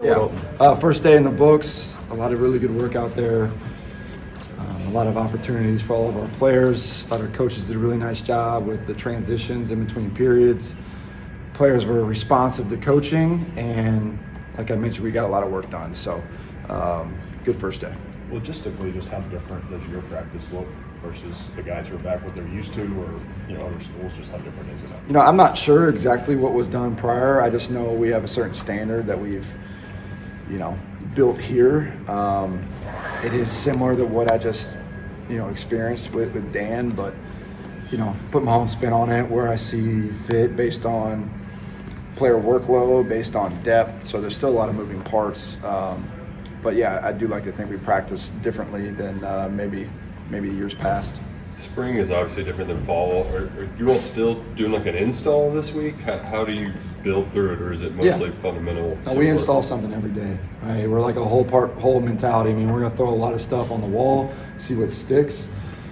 Yeah, first day in the books, a lot of really good work out there, a lot of opportunities for all of our players. A lot of our coaches did a really nice job with the transitions in between periods. Players were responsive to coaching, and like I mentioned, we got a lot of work done, so good first day. Logistically, just how different does your practice look versus the guys who are back what they're used to, or other schools? Just how different is it? I'm not sure exactly what was done prior. I just know we have a certain standard that we've built here. It is similar to what I just experienced with Dan, but put my own spin on it where I see fit based on player workload, based on depth. So there's still a lot of moving parts. But yeah, I do like to think we practice differently than maybe years past. Spring is obviously different than fall. Are you all still doing like an install this week? How do you build through it, or is it mostly fundamental? No, we install something every day. Right? We're like a whole mentality. I mean, we're gonna throw a lot of stuff on the wall, see what sticks,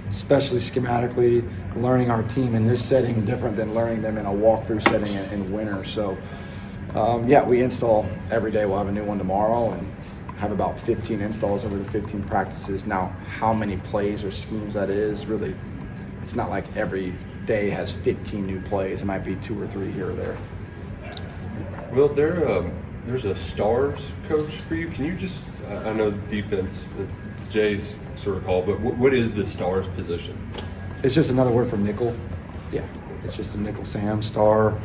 especially schematically. Learning our team in this setting different than learning them in a walkthrough setting in winter. So, we install every day. We'll have a new one tomorrow, and have about 15 installs over the 15 practices. Now, how many plays or schemes that is, really, it's not like every day has 15 new plays. It might be 2 or 3 here or there. Well, there's a stars coach for you. Can you just, I know defense, it's Jay's sort of call, but what is the stars position? It's just another word for nickel. Yeah, it's just a nickel Sam, star.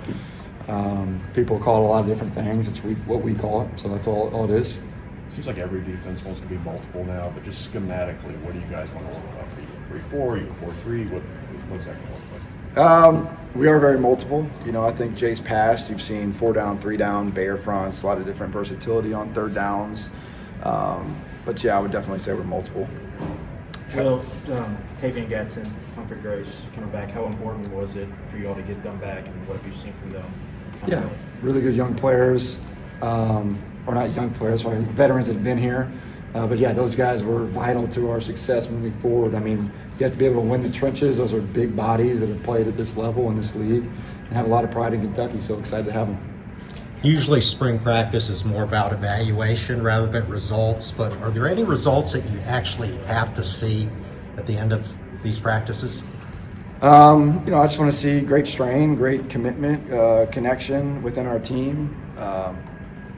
People call it a lot of different things. It's what we call it, so that's all it is. It seems like every defense wants to be multiple now, but just schematically, what do you guys want to look like? Are you 3-4? Are you 4-3? What's that going to look like? We are very multiple. I think Jay's past, you've seen 4 down, 3 down, Bayer fronts, a lot of different versatility on third downs. But yeah, I would definitely say we're multiple. Well, Tavian Gatson, Humphrey Grace coming back, how important was it for you all to get them back, and what have you seen from them? Yeah, really good young players. Or not young players, sorry, veterans that have been here. But yeah, those guys were vital to our success moving forward. I mean, you have to be able to win the trenches. Those are big bodies that have played at this level in this league and have a lot of pride in Kentucky, so excited to have them. Usually spring practice is more about evaluation rather than results, but are there any results that you actually have to see at the end of these practices? I just want to see great strain, great commitment, connection within our team.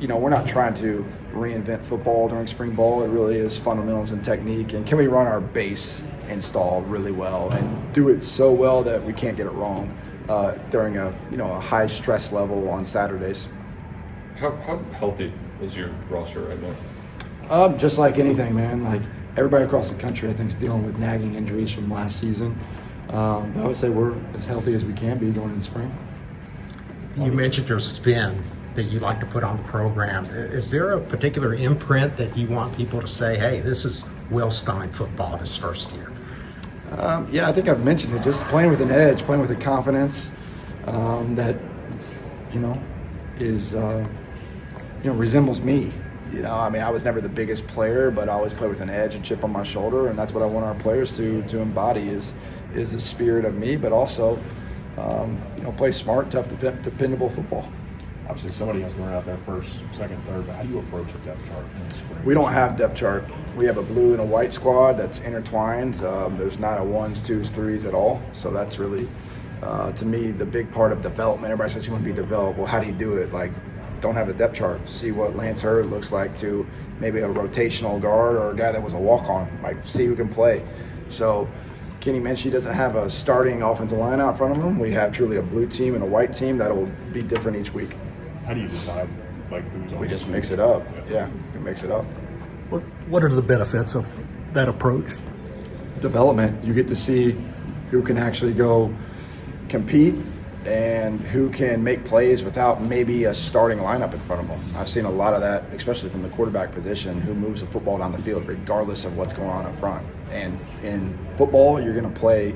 We're not trying to reinvent football during spring ball. It really is fundamentals and technique. And can we run our base install really well and do it so well that we can't get it wrong during a high stress level on Saturdays? How healthy is your roster right now? Just like anything, man. Like everybody across the country, I think, is dealing with nagging injuries from last season. But I would say we're as healthy as we can be going into spring. You mentioned your spin that you like to put on the program. Is there a particular imprint that you want people to say, hey, this is Will Stein football this first year? I think I've mentioned it. Just playing with an edge, playing with a confidence that, is, resembles me. I was never the biggest player, but I always play with an edge and chip on my shoulder, and that's what I want our players to embody is the spirit of me, but also, play smart, tough, dependable football. Obviously, somebody has to run out there first, second, third, but how do you approach a depth chart in the spring? We don't have depth chart. We have a blue and a white squad that's intertwined. There's not a 1s, 2s, 3s at all. So that's really, to me, the big part of development. Everybody says you want to be developed. Well, how do you do it? Like, don't have a depth chart. See what Lance Hurd looks like to maybe a rotational guard or a guy that was a walk-on. Like, see who can play. So Kenny Minchie doesn't have a starting offensive line out in front of him. We have truly a blue team and a white team that will be different each week. How do you decide who's on? We just mix it up. Yeah, we mix it up. What are the benefits of that approach? Development. You get to see who can actually go compete and who can make plays without maybe a starting lineup in front of them. I've seen a lot of that, especially from the quarterback position, who moves the football down the field regardless of what's going on up front. And in football, you're going to play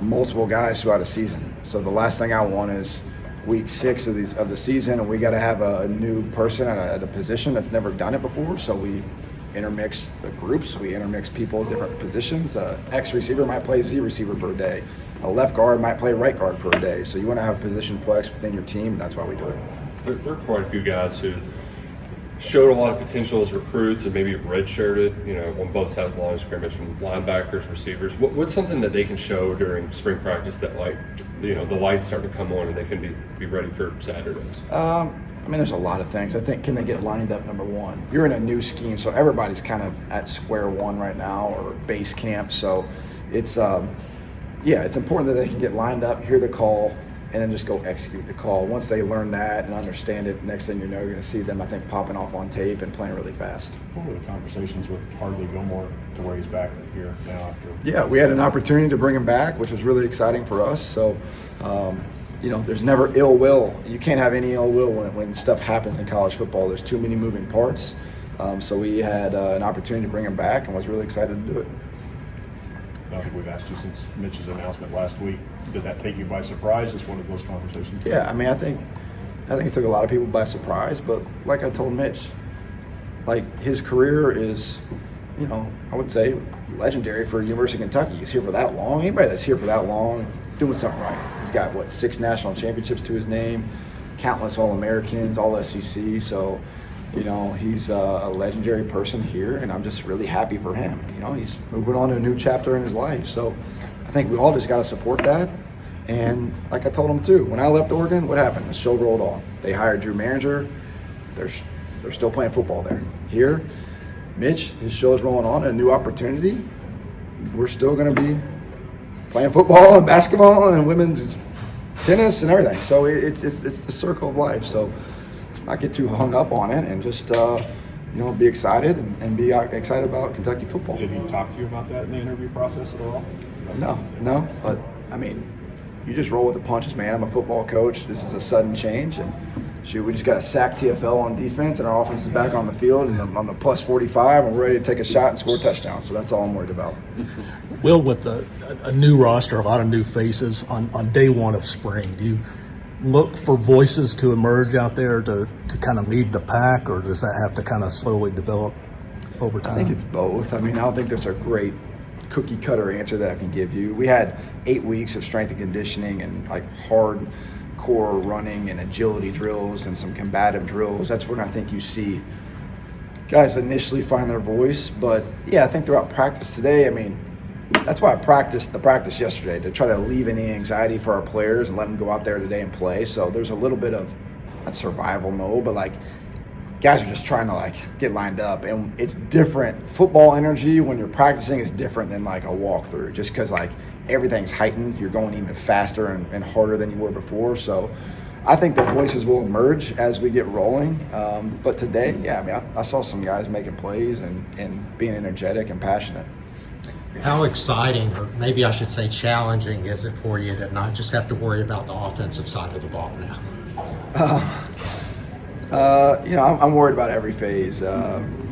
multiple guys throughout a season. So the last thing I want is week 6 of the season, and we got to have a new person at a position that's never done it before. So we intermix the groups. We intermix people in different positions. X receiver might play Z receiver for a day. A left guard might play right guard for a day. So you want to have position flex within your team. And that's why we do it. There are quite a few guys who showed a lot of potential as recruits and maybe redshirted, on both sides of the line of scrimmage, from linebackers, receivers. What's something that they can show during spring practice that, the lights start to come on and they can be ready for Saturdays? There's a lot of things. I think, can they get lined up, number one? You're in a new scheme, so everybody's kind of at square one right now, or base camp. So it's, it's important that they can get lined up, hear the call, and then just go execute the call. Once they learn that and understand it, next thing you know, you're going to see them, I think, popping off on tape and playing really fast. What were the conversations with Hardley Gilmore to where he's back here now after? Yeah, we had an opportunity to bring him back, which was really exciting for us. So, there's never ill will. You can't have any ill will when stuff happens in college football. There's too many moving parts. So we had an opportunity to bring him back and was really excited to do it. I don't think we've asked you since Mitch's announcement last week. Did that take you by surprise? Just one of those conversations? Yeah, I think it took a lot of people by surprise. But like I told Mitch, his career is, I would say legendary for University of Kentucky. He's here for that long. Anybody that's here for that long is doing something right. He's got 6 national championships to his name, countless All-Americans, all SEC. So, he's a legendary person here, and I'm just really happy for him. He's moving on to a new chapter in his life. So I think we all just got to support that. And like I told him too, when I left Oregon, what happened? The show rolled on. They hired Drew Manager. They're still playing football there. Here, Mitch, his show is rolling on, a new opportunity. We're still going to be playing football and basketball and women's tennis and everything. So it's the circle of life. So let's not get too hung up on it and just be excited and be excited about Kentucky football. Did he talk to you about that in the interview process at all? No. But you just roll with the punches, man. I'm a football coach. This is a sudden change, and we just got a sack TFL on defense, and our offense is back on the field and on the plus 45, and we're ready to take a shot and score a touchdown. So that's all I'm worried about. Will, with a new roster, a lot of new faces on day one of spring, do you look for voices to emerge out there to kind of lead the pack, or does that have to kind of slowly develop over time? I think it's both. I don't think there's a great cookie cutter answer that I can give you. We had 8 weeks of strength and conditioning and hard core running and agility drills and some combative drills. That's when I think you see guys initially find their voice. But yeah, I think throughout practice today, that's why I practiced the practice yesterday, to try to alleviate any anxiety for our players and let them go out there today and play. So there's a little bit of not survival mode, but guys are just trying to get lined up, and it's different. Football energy when you're practicing is different than a walkthrough, just because everything's heightened. You're going even faster and harder than you were before. So I think the voices will emerge as we get rolling. But today, I saw some guys making plays and being energetic and passionate. How exciting, or maybe I should say challenging, is it for you to not just have to worry about the offensive side of the ball now? I'm worried about every phase,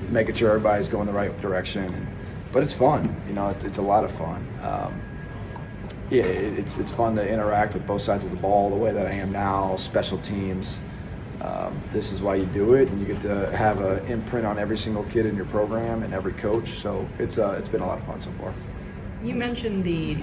making sure everybody's going the right direction. But it's fun. It's a lot of fun. It's fun to interact with both sides of the ball the way that I am now, special teams. This is why you do it, and you get to have an imprint on every single kid in your program and every coach. So it's been a lot of fun so far. You mentioned the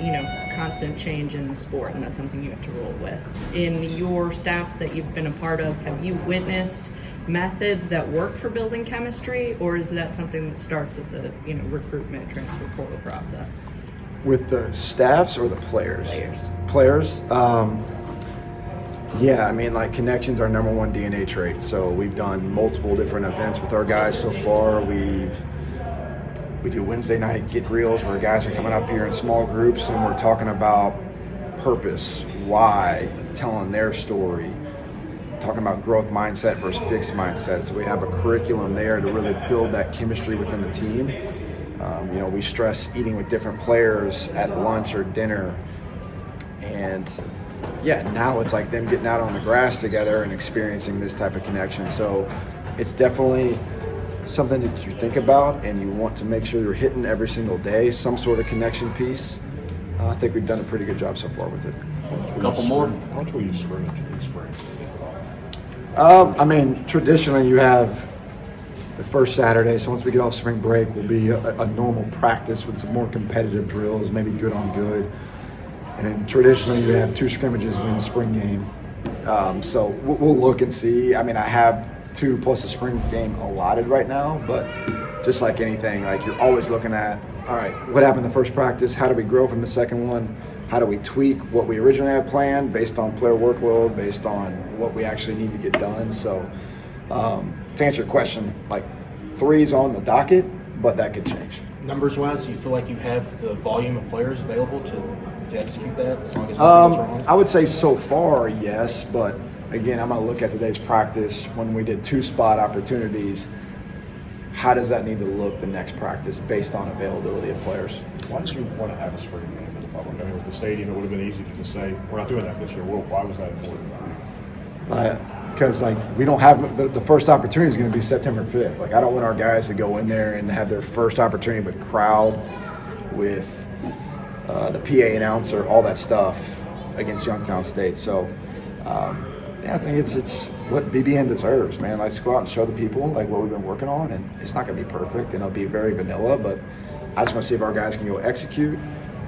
constant change in the sport, and that's something you have to roll with. In your staffs that you've been a part of, have you witnessed methods that work for building chemistry, or is that something that starts at the recruitment transfer portal process? With the staffs or the players? Players. Connections are number one DNA trait. So we've done multiple different events with our guys so far. We do Wednesday night get reels where guys are coming up here in small groups and we're talking about purpose, why, telling their story, talking about growth mindset versus fixed mindset. So we have a curriculum there to really build that chemistry within the team. We stress eating with different players at lunch or dinner. And now it's them getting out on the grass together and experiencing this type of connection. So it's definitely something that you think about and you want to make sure you're hitting every single day, some sort of connection piece. I think we've done a pretty good job so far with it. Couple more. How much will you scrimmage in spring? Traditionally you have the first Saturday, so once we get off spring break will be a normal practice with some more competitive drills, maybe good on good. And then traditionally you have 2 scrimmages in the spring game. So we'll look and see. I have 2 plus a spring game allotted right now, but just like anything, like you're always looking at, all right, what happened in the first practice? How do we grow from the second one? How do we tweak what we originally had planned based on player workload, based on what we actually need to get done? So to answer your question, like 3's on the docket, but that could change. Numbers wise, do you feel like you have the volume of players available to execute that as long as nothing goes wrong? I would say so far, yes, but again, I'm going to look at today's practice when we did 2 spot opportunities. How does that need to look the next practice based on availability of players? Why did you want to have a spring game in the public? I mean, with the stadium, it would have been easy to just say, we're not doing that this year. Well, why was that important? Because like we don't have the first opportunity is going to be September 5th. Like I don't want our guys to go in there and have their first opportunity with crowd, with the PA announcer, all that stuff against Youngstown State. So I think it's what BBN deserves, man. Let's go out and show the people like what we've been working on, and it's not going to be perfect and it'll be very vanilla, but I just want to see if our guys can go execute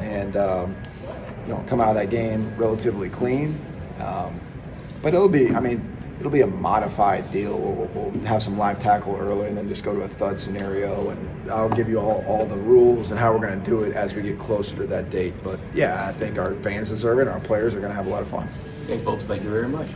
and come out of that game relatively clean. But it'll be a modified deal. We'll have some live tackle early and then just go to a thud scenario, and I'll give you all the rules and how we're going to do it as we get closer to that date. But yeah, I think our fans deserve it and our players are going to have a lot of fun. Okay, folks, thank you very much.